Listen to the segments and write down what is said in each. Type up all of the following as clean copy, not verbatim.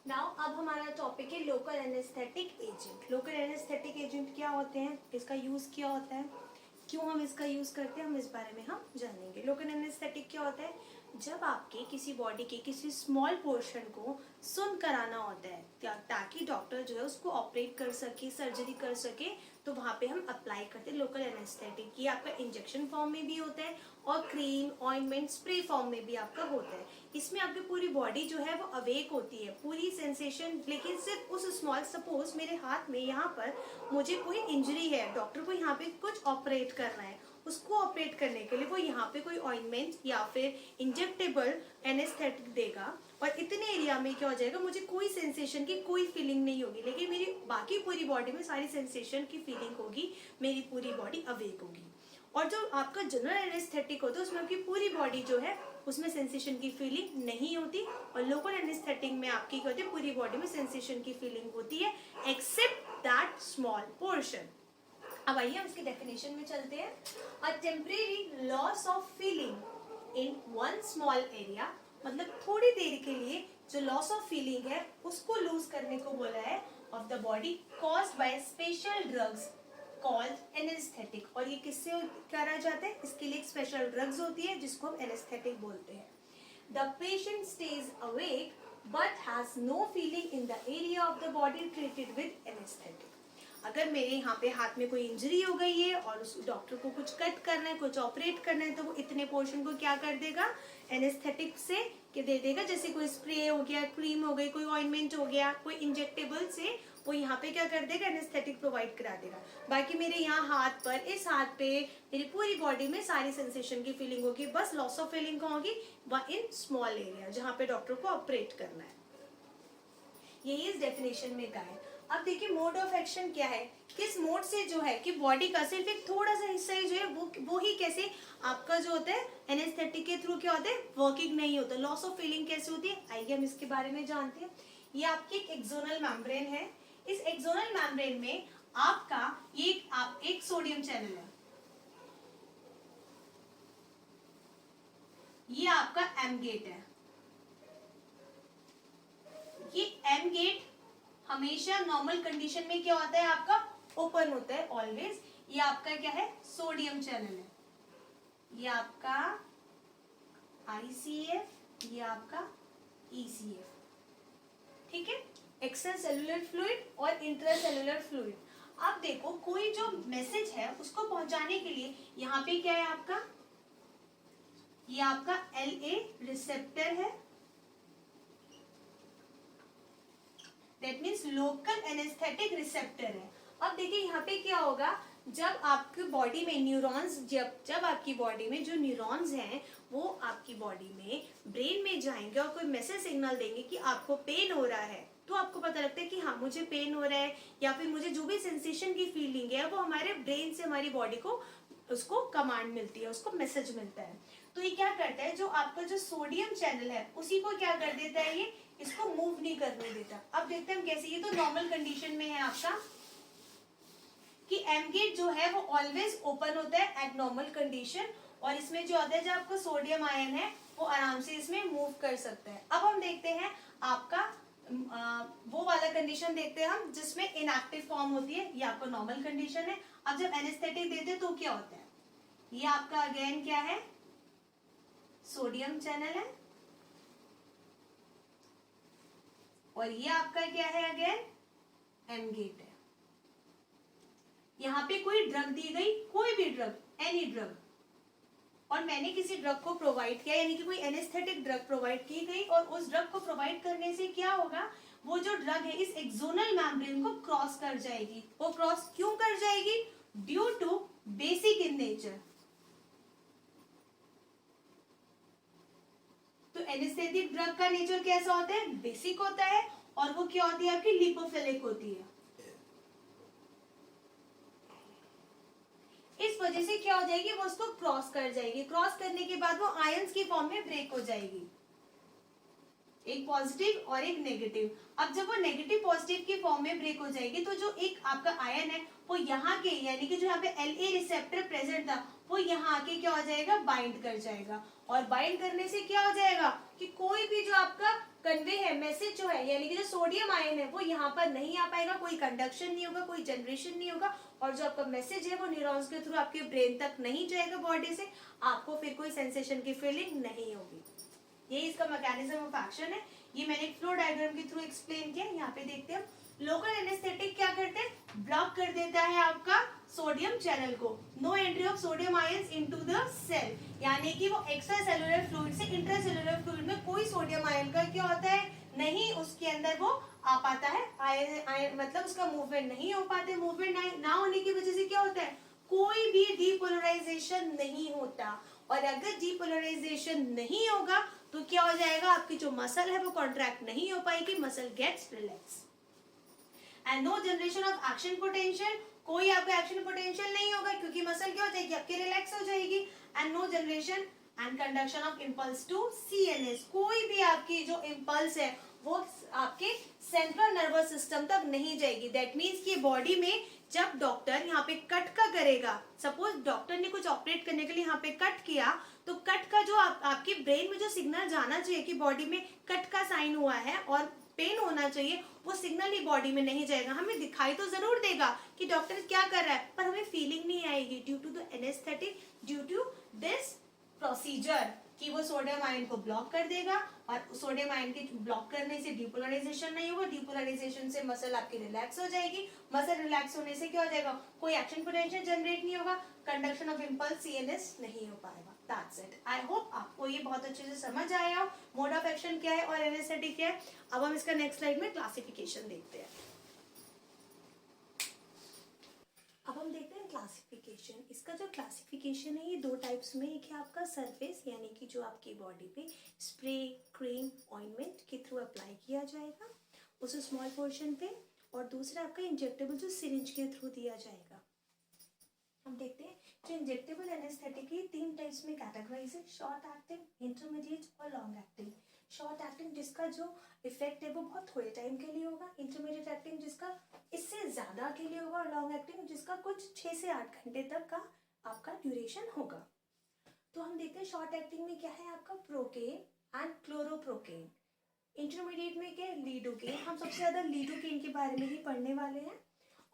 Now अब हमारा topic है local anaesthetic agent. Local anaesthetic agent क्या होते हैं, इसका यूज क्या होता है, क्यों हम इसका यूज करते हैं, हम इस बारे में हम जानेंगे। लोकल एनेस्थेटिक क्या होता है, जब आपके किसी बॉडी के किसी स्मॉल पोर्शन को सुन कराना होता है ताकि डॉक्टर जो है उसको ऑपरेट कर सके, सर्जरी कर सके, तो वहां पे हम अप्लाई करते हैं लोकल एनेस्थेटिक। ये आपका इंजेक्शन फॉर्म में भी होता है और क्रीम, ऑइंटमेंट, स्प्रे फॉर्म में भी आपका होता है। इसमें आपकी पूरी बॉडी जो है वो अवेक होती है, पूरी सेंसेशन, लेकिन सिर्फ उस स्मॉल, सपोज मेरे हाथ में यहाँ पर मुझे कोई इंजरी है, डॉक्टर को यहाँ पे कुछ ऑपरेट करना है, उसको ऑपरेट करने के लिए वो यहाँ पे कोई ऑइंटमेंट या फिर इंजेक्टेबल एनेस्थेटिक देगा और इतने एरिया में क्या हो जाएगा, मुझे कोई सेंसेशन की कोई फीलिंग नहीं होगी, लेकिन मेरी बाकी पूरी बॉडी में सारी सेंसेशन की फीलिंग होगी, मेरी पूरी बॉडी अवेक होगी। और जो आपका जनरल एनेस्थेटिक होता है उसमें आपकी पूरी बॉडी जो है उसमें सेंसेशन की फीलिंग नहीं होती, और लोकल एनेस्थेटिक में आपकी क्या होती है, पूरी बॉडी में सेंसेशन की फीलिंग होती है एक्सेप्ट दैट स्मॉल पोर्शन। अब आइए हम इसकी डेफिनेशन में चलते हैं। A temporary loss of feeling in one small area, मतलब थोड़ी देर के लिए जो लॉस ऑफ फीलिंग है उसको लूज करने को बोला है of the body caused by special drugs called anaesthetic. और ये किससे करा जाता है, इसके लिए एक स्पेशल ड्रग्स होती है जिसको हम एनेस्थेटिक बोलते हैं। The patient stage awake but has no feeling in the area of the body treated with anaesthetic. अगर मेरे यहाँ पे हाथ में कोई इंजरी हो गई है और उस डॉक्टर को कुछ कट करना है, कुछ ऑपरेट करना है, तो वो इतने पोर्शन को क्या कर देगा, एनेस्थेटिक से के दे देगा। जैसे कोई स्प्रे हो गया, क्रीम हो गई, कोई ऑइंटमेंट हो गया, कोई इंजेक्टेबल से वो यहाँ पे क्या कर देगा, एनेस्थेटिक प्रोवाइड करा देगा। बाकी मेरे यहाँ हाथ पर, इस हाथ पे, मेरी पूरी बॉडी में सारी सेंसेशन की फीलिंग होगी, बस लॉस ऑफ फीलिंग कहाँ होगी, वह इन स्मॉल एरिया जहाँ पे डॉक्टर को ऑपरेट करना है। यही इस डेफिनेशन में का है। अब देखिए मोड ऑफ एक्शन क्या है, किस मोड से जो है कि बॉडी का सिर्फ एक थोड़ा सा हिस्सा ही जो है वो ही कैसे आपका जो होता है एनेस्थेटिक के थ्रू क्या होता है, वर्किंग नहीं होता, लॉस ऑफ फीलिंग कैसे होती है, आइए हम इसके बारे में जानते हैं। ये आपकी एक एक्सोनल मेम्ब्रेन है। इस एक्सोनल मेम्ब्रेन में आपका ये एक सोडियम चैनल है, ये आपका एम गेट है। ये एम गेट हमेशा नॉर्मल कंडीशन में क्या होता है, आपका ओपन होता है ऑलवेज। ये आपका क्या है, सोडियम चैनल है, ये आपका ICF, ये आपका ECF, ठीक है, एक्स्ट्रा सेलुलर फ्लूइड और इंट्रा सेलुलर फ्लूइड। अब देखो कोई जो मैसेज है उसको पहुंचाने के लिए यहाँ पे क्या है आपका, ये आपका LA रिसेप्टर है, that means local anaesthetic receptor है। अब देखिए यहाँ पे क्या होगा, जब आपकी बॉडी में न्यूरॉन्स, जब आपकी बॉडी में जो न्यूरॉन्स हैं वो आपकी बॉडी में ब्रेन में जाएंगे और कोई मैसेज सिग्नल देंगे कि आपको पेन हो रहा है, तो आपको पता लगता है कि हाँ मुझे पेन हो रहा है, या फिर मुझे जो भी सेंसेशन की फीलिंग है वो हमारे ब्रेन से हमारी बॉडी को उसको कमांड मिलती है, उसको मैसेज मिलता है। तो ये क्या करता है, जो आपका जो सोडियम चैनल है उसी को क्या कर देता है, ये इसको मूव नहीं करने देता। अब देखते हैं हम कैसे। ये तो नॉर्मल कंडीशन में है आपका कि एम गेट जो है वो ऑलवेज ओपन होता है एट नॉर्मल कंडीशन, और इसमें जो होता है, जो आपका सोडियम आयन है वो आराम से इसमें मूव कर सकता है। अब हम देखते हैं आपका वो वाला कंडीशन देखते हैं हम जिसमें इनएक्टिव फॉर्म होती है, ये आपका नॉर्मल कंडीशन है। अब जब एनेस्थेटिक देते हैं तो क्या होता है, ये आपका अगेन क्या है, सोडियम चैनल है, और ये आपका क्या है, अगेन एम गेट है। यहाँ पे कोई ड्रग दी गई, कोई भी ड्रग, एनी ड्रग, और मैंने किसी ड्रग को प्रोवाइड किया, यानी कि कोई एनेस्थेटिक ड्रग प्रोवाइड की गई, और उस ड्रग को प्रोवाइड करने से क्या होगा, वो जो ड्रग है इस एक्सोनल मेम्ब्रेन को क्रॉस कर जाएगी। वो क्रॉस क्यों कर जाएगी, due to basic in nature. तो एनेस्थेटिक ड्रग का नेचर कैसा होता है, बेसिक होता है, और वो क्या होती है, आपकी लिपोफिलिक होती है। इस वजह से क्या हो जाएगी, वो उसको क्रॉस कर जाएगी, क्रॉस करने के बाद वो आयंस की फॉर्म में ब्रेक हो जाएगी, एक पॉजिटिव और एक नेगेटिव। अब जब वो नेगेटिव पॉजिटिव की फॉर्म में ब्रेक हो जाएगी तो जो एक आपका आयन है वो यहाँ के, यानी कि जो यहाँ पे LA रिसेप्टर प्रेजेंट था वो यहाँ आके क्या हो जाएगा, बाइंड कर जाएगा, और बाइंड करने से क्या हो जाएगा कि कोई भी जो आपका कन्वे है, मैसेज जो है, यानी कि जो सोडियम आयन है वो यहाँ पर नहीं आ पाएगा, कोई कंडक्शन नहीं होगा, कोई जनरेशन नहीं होगा, और जो आपका मैसेज है वो न्यूरॉन्स के थ्रू आपके ब्रेन तक नहीं जाएगा बॉडी से, आपको फिर कोई सेंसेशन की फीलिंग नहीं होगी। ये इसका मैकेनिज्म ऑफ एक्शन है। ये मैंने एक फ्लो डायग्राम के थ्रू एक्सप्लेन किया। यहाँ पे देखते हैं लोकल एनेस्थेटिक क्या करते हैं, ब्लॉक कर देता है आपका सोडियम चैनल को। No entry of sodium ions into the cell, यानी कि वो एक्स्ट्रा सेलुलर फ्लूइड से इंट्रा सेलुलर फ्लूइड में कोई सोडियम आयन का क्या होता है, नहीं उसके अंदर वो आ पाता है, आयन मतलब उसका मूवमेंट नहीं हो पाते। मूवमेंट ना होने की वजह से क्या होता है, कोई भी डीपोलराइजेशन नहीं होता, और अगर डीपोलराइजेशन नहीं होगा तो क्या हो जाएगा, आपकी जो मसल है वो कॉन्ट्रैक्ट नहीं हो पाएगी, muscle gets relax. And no generation of action potential, कोई आपका एक्शन पोटेंशियल नहीं होगा क्योंकि मसल क्या हो जाएगी, आपकी रिलैक्स हो जाएगी। And no generation and conduction of impulse to CNS, कोई भी आपकी जो इम्पल्स है वो आपके सेंट्रल नर्वस सिस्टम तक नहीं जाएगी। दैट मीन्स कि बॉडी में जब डॉक्टर यहाँ पे कट का करेगा, सपोज डॉक्टर ने कुछ ऑपरेट करने के लिए यहाँ पे कट किया, तो कट का जो आपके ब्रेन में जो सिग्नल जाना चाहिए कि बॉडी में कट का साइन हुआ है और पेन होना चाहिए, वो सिग्नल ही बॉडी में नहीं जाएगा। हमें दिखाई तो जरूर देगा कि डॉक्टर क्या कर रहा है, पर हमें फीलिंग नहीं आएगी due to the anaesthetic, due to this procedure कि वो सोडियम आयन को ब्लॉक कर देगा, और सोडियम आयन के ब्लॉक करने से डीपोलराइजेशन नहीं होगा, डीपोलराइजेशन से मसल आपकी रिलैक्स हो जाएगी, मसल रिलैक्स होने से क्या हो जाएगा, कोई एक्शन पोटेंशियल जनरेट नहीं होगा, कंडक्शन ऑफ इम्पल्स सीएनएस नहीं हो पाएगा। That's it. आई होप आपको ये बहुत अच्छे से समझ आया हो, मोड ऑफ एक्शन क्या है और एनेस्थेटिक क्या है। अब हम इसका नेक्स्ट स्लाइड में क्लासिफिकेशन देखते हैं। अब हम देखते हैं क्लासिफिकेशन। इसका जो क्लासिफिकेशन है ये दो टाइप्स में, एक है आपका सरफेस, यानी कि जो आपकी बॉडी पे स्प्रे, क्रीम, ऑइंटमेंट के थ्रू अप्लाई किया जाएगा उस स्मॉल पोर्शन पे, और दूसरा आपका इंजेक्टेबल जो सिरिंज के थ्रू दिया जाएगा। हम देखते हैं जो इंजेक्टेबल एनेस्थेटिक है तीन टाइप्स में कैटेगराइज है, शॉर्ट एक्टिंग, इंटरमीडिएट और लॉन्ग एक्टिंग। शॉर्ट एक्टिंग जिसका जो इफेक्ट है वो बहुत थोड़े टाइम के लिए होगा, इंटरमीडिएट एक्टिंग जिसका इससे ज्यादा के लिए होगा, और लॉन्ग एक्टिंग जिसका कुछ 6 से 8 घंटे तक का आपका ड्यूरेशन होगा। तो हम देखते हैं शॉर्ट एक्टिंग में क्या है आपका प्रोकेन एंड क्लोरोप्रोकेन। इंटरमीडिएट में क्या है लीडोकेन, हम सबसे ज्यादा लीडोकेन के बारे में ही पढ़ने वाले हैं,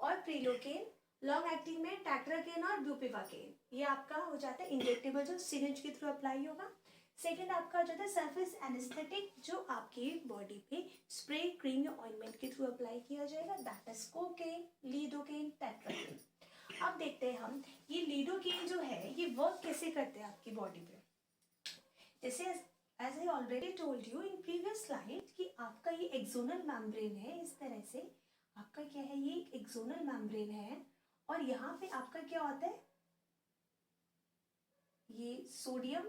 और प्रिलोकेन। लॉन्ग एक्टिंग में टैट्राकेन और ब्यूपिवाकेन, ये आपका हो जाता है इंजेक्टेबल जो सिरिंज के थ्रू अप्लाई होगा। सेकेंड आपका हो जाता है सरफेस एनेस्थेटिक, जो आपकी बॉडी पे स्प्रे, क्रीम या ऑइंटमेंट के थ्रू अप्लाई किया जाएगा, that is cocaine, lidocaine, tetracaine. अब देखते हैं हम ये लीडोकेन जो है ये वर्क कैसे करते हैं आपकी बॉडी पे। जैसे as I already told you in previous slide कि आपका ये एक्सोनल मेम्ब्रेन है, इस तरह से आपका क्या है, ये एक एक्सोनल मेम्ब्रेन है, और यहाँ पे आपका क्या होता है, ये सोडियम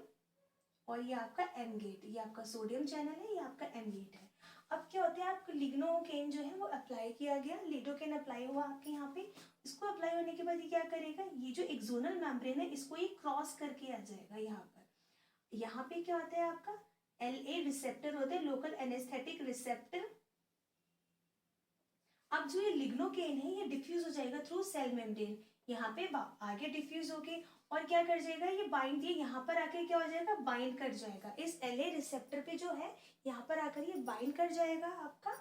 और ये आपका एम गेट, ये आपका सोडियम चैनल है, ये आपका एम गेट है। अब क्या होता है, आपका लिग्नोकेन जो है वो अप्लाई किया गया, लिडोकेन अप्लाई हुआ आपके यहाँ पे। इसको अप्लाई होने के बाद ये क्या करेगा, ये जो एक्सोनल मेम्ब्रेन है इसको ये क्रॉस करके आ जाएगा यहाँ पर। यहाँ पे क्या होता है आपका LA रिसेप्टर होते हैं, लोकल एनेस्थेटिक रिसेप्टर। अब जो ये लिग्नोकेन है ये डिफ्यूज हो जाएगा थ्रू सेल मेम्ब्रेन, यहाँ पे आगे डिफ्यूज होके और क्या कर जाएगा, ये बाइंड, ये यहाँ पर आके क्या हो जाएगा, बाइंड कर जाएगा इस LA रिसेप्टर पे जो है, यहाँ पर आकर ये बाइंड कर जाएगा आपका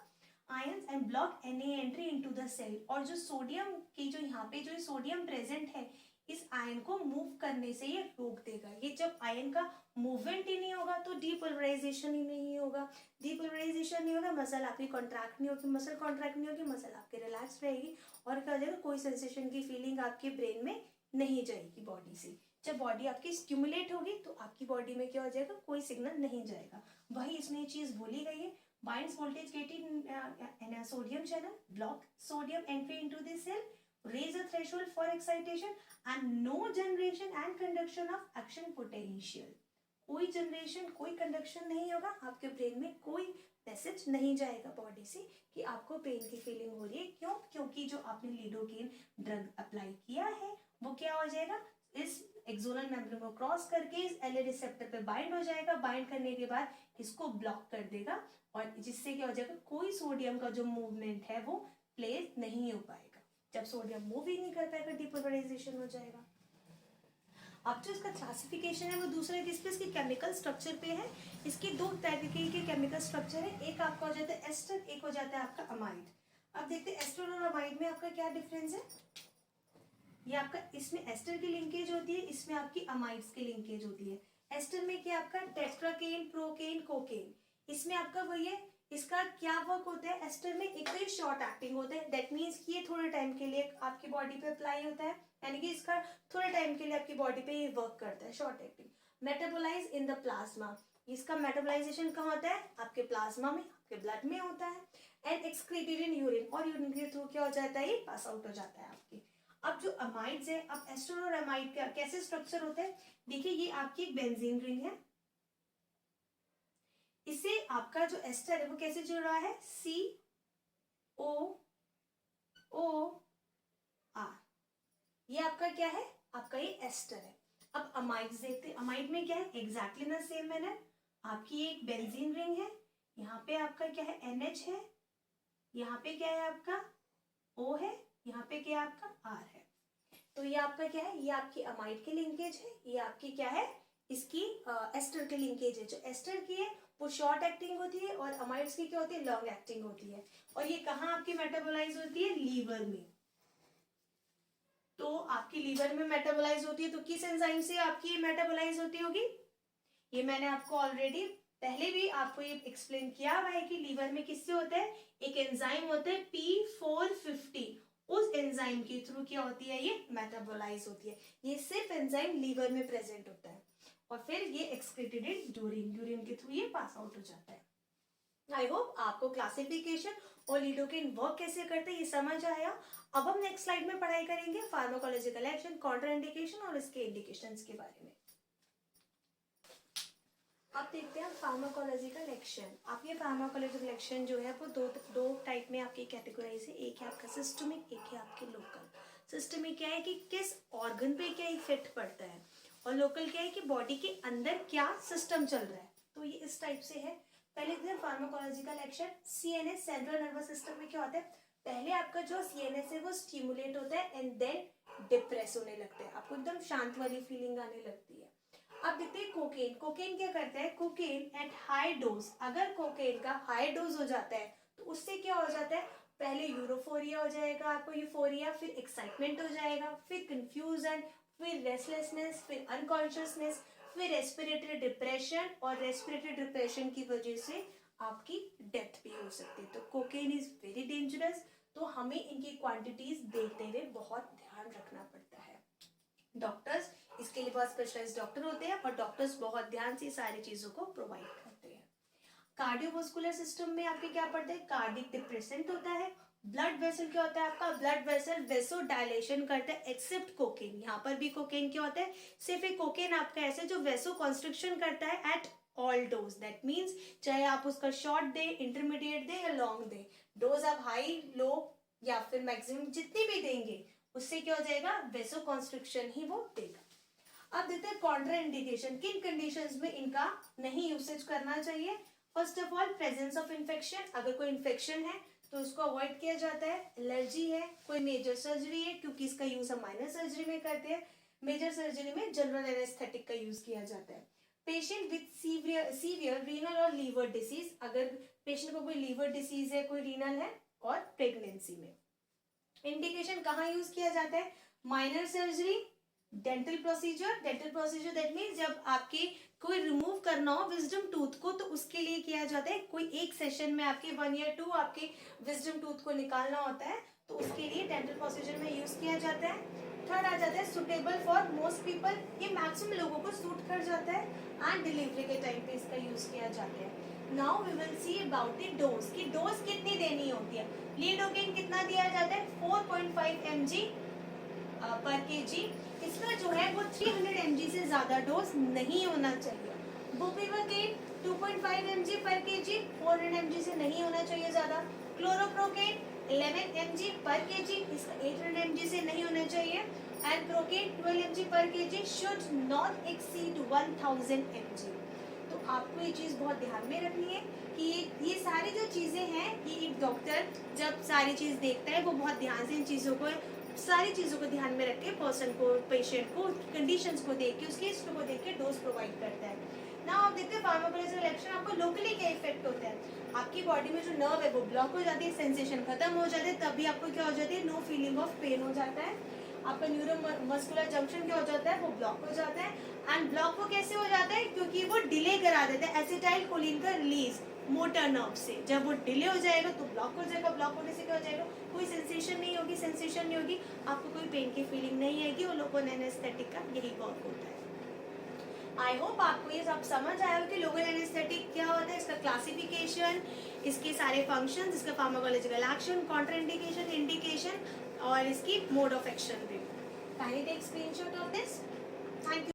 ions and block Na entry into the cell. और जो सोडियम की जो यहाँ पे जो सोडियम प्रेजेंट है इस आयन को मूव करने से ये रोक देगा। ये जब आयन का मूवमेंट ही नहीं होगा तो डीपोलराइजेशन ही नहीं होगा, डीपोलराइजेशन नहीं होगा, मसल आपकी कॉन्ट्रैक्ट नहीं होगी, मसल कॉन्ट्रैक्ट नहीं होगी, मसल आपकी रिलैक्स रहेगी, और क्या हो जाएगा, कोई सेंसेशन की फीलिंग आपके ब्रेन में नहीं जाएगी बॉडी से। जब बॉडी आपकी स्टिमुलेट होगी तो आपकी बॉडी में क्या हो जाएगा, कोई सिग्नल नहीं जाएगा। वही इसमें चीज बोली गई है, binds voltage gated in a sodium channel, block sodium entry into the cell, raise the threshold for excitation, and no generation and conduction of action potential। कोई जनरेशन कोई कंडक्शन नहीं होगा, आपके ब्रेन में कोई मैसेज नहीं जाएगा बॉडी से कि आपको पेन की फीलिंग हो रही है। क्यों? क्योंकि जो आपने लिडोकेन ड्रग अप्लाई किया है वो क्या हो जाएगा, इस एक्सोनल मेम्ब्रेन को क्रॉस करके इस LA रिसेप्टर पे बाइंड हो जाएगा, बाइंड करने के बाद इसको ब्लॉक कर देगा, और जिससे क्या हो जाएगा, कोई सोडियम का जो मूवमेंट है वो प्लेस नहीं हो पाएगा। जब सोडियम मूव ही नहीं कर पाएगा, डिपोलराइजेशन हो जाएगा। अब जो इसका क्लासिफिकेशन है वो दूसरे किस पे, इसके केमिकल स्ट्रक्चर पे है। इसके दो तरीके के केमिकल स्ट्रक्चर है, एक आपका हो जाता है एस्टर, एक हो जाता है आपका अमाइड। अब देखते हैं एस्टर और अमाइड में आपका क्या डिफरेंस है। ये आपका इसमें एस्टर की लिंकेज होती है, इसमें आपकी अमाइड्स की लिंकेज होती है। एस्टर में क्या आपका टेट्राकेन, प्रोकेन, कोकेन, इसमें आपका वही है। इसका क्या वर्क होता है एस्टर में, एक तो ये शॉर्ट एक्टिंग होता है, दैट मीन्स कि ये थोड़े टाइम के लिए आपकी बॉडी पे अप्लाई होता है, यानी कि इसका थोड़े टाइम के लिए आपकी बॉडी पे ये वर्क करता है, short acting. Metabolize in the plasma, इसका मेटाबोलाइजेशन कहाँ होता है, आपके प्लाज्मा में, आपके ब्लड में होता है। एंड एक्सक्रीटेड इन यूरिन, और यूरिन के थ्रू क्या हो जाता है, ये पास आउट हो जाता है आपकी। अब जो अमाइड्स है, अब एस्टर और अमाइड का कैसे स्ट्रक्चर होता है, देखिए ये आपकी एक बेंजीन रिंग है, इससे आपका जो एस्टर है वो कैसे जुड़ रहा है, COOR, ये आपका क्या है, आपका ये एस्टर है। अब अमाइड्स देखते हैं, अमाइड में क्या है, exactly in the same manner, आपकी एक बेंजीन रिंग है, यहाँ पे आपका क्या है NH है, यहाँ पे क्या है आपका O है, यहाँ पे क्या है आपका R है। तो ये आपका क्या है, ये आपकी अमाइड की लिंकेज है, ये आपकी क्या है, इसकी एस्टर की लिंकेज है। जो एस्टर की है वो शॉर्ट एक्टिंग होती है और अमाइड्स की क्या होती है, लॉन्ग एक्टिंग होती है। और ये कहाँ आपकी मेटाबोलाइज होती है, लीवर में। तो आपकी लीवर में मेटाबोलाइज होती है, तो किस एंजाइम से आपकी मेटाबोलाइज होती होगी, ये मैंने आपको ऑलरेडी पहले भी आपको ये एक्सप्लेन किया हुआ है कि लीवर में किससे होता है, एक एंजाइम होता है P450, उस एंजाइम के थ्रू क्या होती है, ये मेटाबोलाइज होती है। ये सिर्फ एंजाइम लीवर में प्रेजेंट होता है और फिर ये एक्सक्रीटेड इन यूरिन, यूरिन के थ्रू ये पास आउट हो जाता है। आई होप आपको क्लासिफिकेशन और लिडोकेन वर्क कैसे करते हैं ये समझ आया। अब हम नेक्स्ट स्लाइड में पढ़ाई करेंगे फार्माकोलॉजिकल एक्शन, कॉन्ट्राइंडिकेशन और इसके इंडिकेशंस के बारे में। अब देखते हैं फार्माकोलॉजिकल एक्शन। आप ये फार्माकोलॉजिकल एक्शन जो है वो दो टाइप में आपकी कैटेगराइज है, एक है आपका सिस्टमिक, एक है आपके लोकल। सिस्टमिक क्या है कि किस ऑर्गन पे क्या इफेक्ट पड़ता है, और लोकल क्या है कि बॉडी के अंदर क्या सिस्टम चल रहा है। तो ये इस टाइप से है। पहले देखते हैं pharmacological action. CNS central nervous system में क्या होता है, पहले आपका जो CNS है वो स्टिमुलेट होता है एंड देन डिप्रेस होने लगता है, आपको एकदम शांत वाली फीलिंग आने लगती है। अब देखते हैं कोकेन। कोकेन क्या करता है, कोकेन एट हाई डोज, अगर कोकेन का हाई डोज हो जाता है तो उससे क्या हो जाता है, पहले यूरोफोरिया हो जाएगा आपको, यूफोरिया, फिर एक्साइटमेंट हो जाएगा, फिर कंफ्यूजन, फिर रेस्टलेसनेस, फिर अनकॉन्शियसनेस, फिर रेस्पिरेटरी डिप्रेशन, और रेस्पिरेटरी डिप्रेशन की वजह से आपकी डेथ भी हो सकती है। तो कोकेन इज वेरी डेंजरस, तो हमें इनकी क्वांटिटीज देखते हुए बहुत ध्यान रखना पड़ता है। डॉक्टर्स इसके लिए बहुत स्पेशलाइज्ड डॉक्टर होते हैं और डॉक्टर्स बहुत ध्यान से सारी चीजों को प्रोवाइड करते हैं। कार्डियोवास्कुलर सिस्टम में आपके क्या पड़ता है, कार्डिक डिप्रेसेंट होता है। ब्लड वेसल क्या होता है आपका, ब्लड वेसल वेसो डायलेशन करता है, एक्सेप्ट कोकेन। यहाँ पर भी कोकेन क्या होता है, सिर्फ एक कोकेन आपका ऐसे जो वेसो कॉन्स्ट्रिक्शन करता है at all dose, that means चाहे आप उसका शॉर्ट दे, इंटरमीडिएट दे या लॉन्ग दे, डोज आप हाई, लो या फिर मैक्सिमम जितनी भी देंगे उससे क्या हो जाएगा, वेसो कॉन्स्ट्रिक्शन ही वो देगा। अब देखते हैं कॉन्ट्रा इंडिकेशन, किन कंडीशंस में इनका नहीं यूसेज करना चाहिए। First of all presence of infection, अगर कोई इन्फेक्शन है तो उसको अवॉइड किया जाता है। एलर्जी है, कोई मेजर सर्जरी है, क्योंकि इसका यूज हम माइनर सर्जरी में करते हैं, मेजर सर्जरी में जनरल एनेस्थेटिक का यूज किया जाता है। पेशेंट विथ सीवियर रीनल और लीवर डिसीज, अगर पेशेंट को कोई लीवर डिसीज है, कोई रीनल है, और प्रेगनेंसी में। इंडिकेशन कहाँ यूज किया जाता है, minor surgery, dental procedure. Dental procedure that means जब आपके कोई रिमूव करना हो विजडम टूथ को तो उसके लिए किया जाता है, कोई एक सेशन में आपके 1 या 2 आपके विजडम टूथ को निकालना होता है तो उसके लिए डेंटल प्रोसीजर में यूज किया जाता है। थर्ड आ जाता है सुटेबल फॉर मोस्ट पीपल, ये मैक्सिमम लोगों को सूट कर जाता है एंड डिलीवरी के टाइम पे इसका यूज किया जाता है। Now we will see about the dose, की डोज कितनी देनी होती है। लिडोकेन कितना दिया जाता है, 4.5 mg पर केजी। इसका जो है वो 300 mg से ज्यादा डोज नहीं होना चाहिए। बुपिवाकेन 2.5 mg पर केजी, 400 mg से नहीं होना चाहिए ज्यादा। क्लोरोप्रोकेन 11 mg पर केजी, इसका 800 mg से नहीं होना चाहिए। एंड प्रोकेन 12 mg पर KG should not exceed 1000 mg। तो आपको ये चीज बहुत ध्यान में रखनी है कि ये सारी जो चीजें हैं, ये एक डॉक्टर जब सारी चीज देखता है वो बहुत ध्यान से इन चीजों को सारी चीज़ों को ध्यान में रख के पर्सन को, पेशेंट को, कंडीशंस को देख के, उसकी हिस्ट्री को देख के डोज प्रोवाइड करता है। ना आप देखते हैं फार्माकोलॉजिकल एक्शन आपको लोकली क्या इफेक्ट होता है, आपकी बॉडी में जो नर्व है वो ब्लॉक हो जाती है, सेंसेशन खत्म हो जाते हैं, तभी आपको क्या हो जाती है, नो फीलिंग ऑफ पेन हो जाता है, आपका न्यूरो मस्कुलर जंक्शन क्या हो जाता है, वो ब्लॉक हो जाता है। एंड ब्लॉक वो कैसे हो जाता है, क्योंकि वो डिले करा देता है एसिटाइल कोलिन का रिलीज मोटर नर्व से। जब वो डिले हो जाएगा तो ब्लॉक हो जाएगा, ब्लॉक होने से क्या हो जाएगा, कोई सेंसेशन नहीं होगी, सेंसेशन नहीं होगी, आपको कोई पेन की फीलिंग नहीं आएगी, वो लोकल एनेस्थेटिक का यही वर्क होता है। आई होप आपको ये सब समझ आया हो कि लोकल एनेस्थेटिक क्या होता है, इसका क्लासिफिकेशन, इसके सारे फंक्शंस, इसका फार्माकोलॉजिकल एक्शन, कॉन्ट्राइंडिकेशन, इंडिकेशन और इसकी मोड ऑफ एक्शन भी। Can you take screenshot of this? Thank you.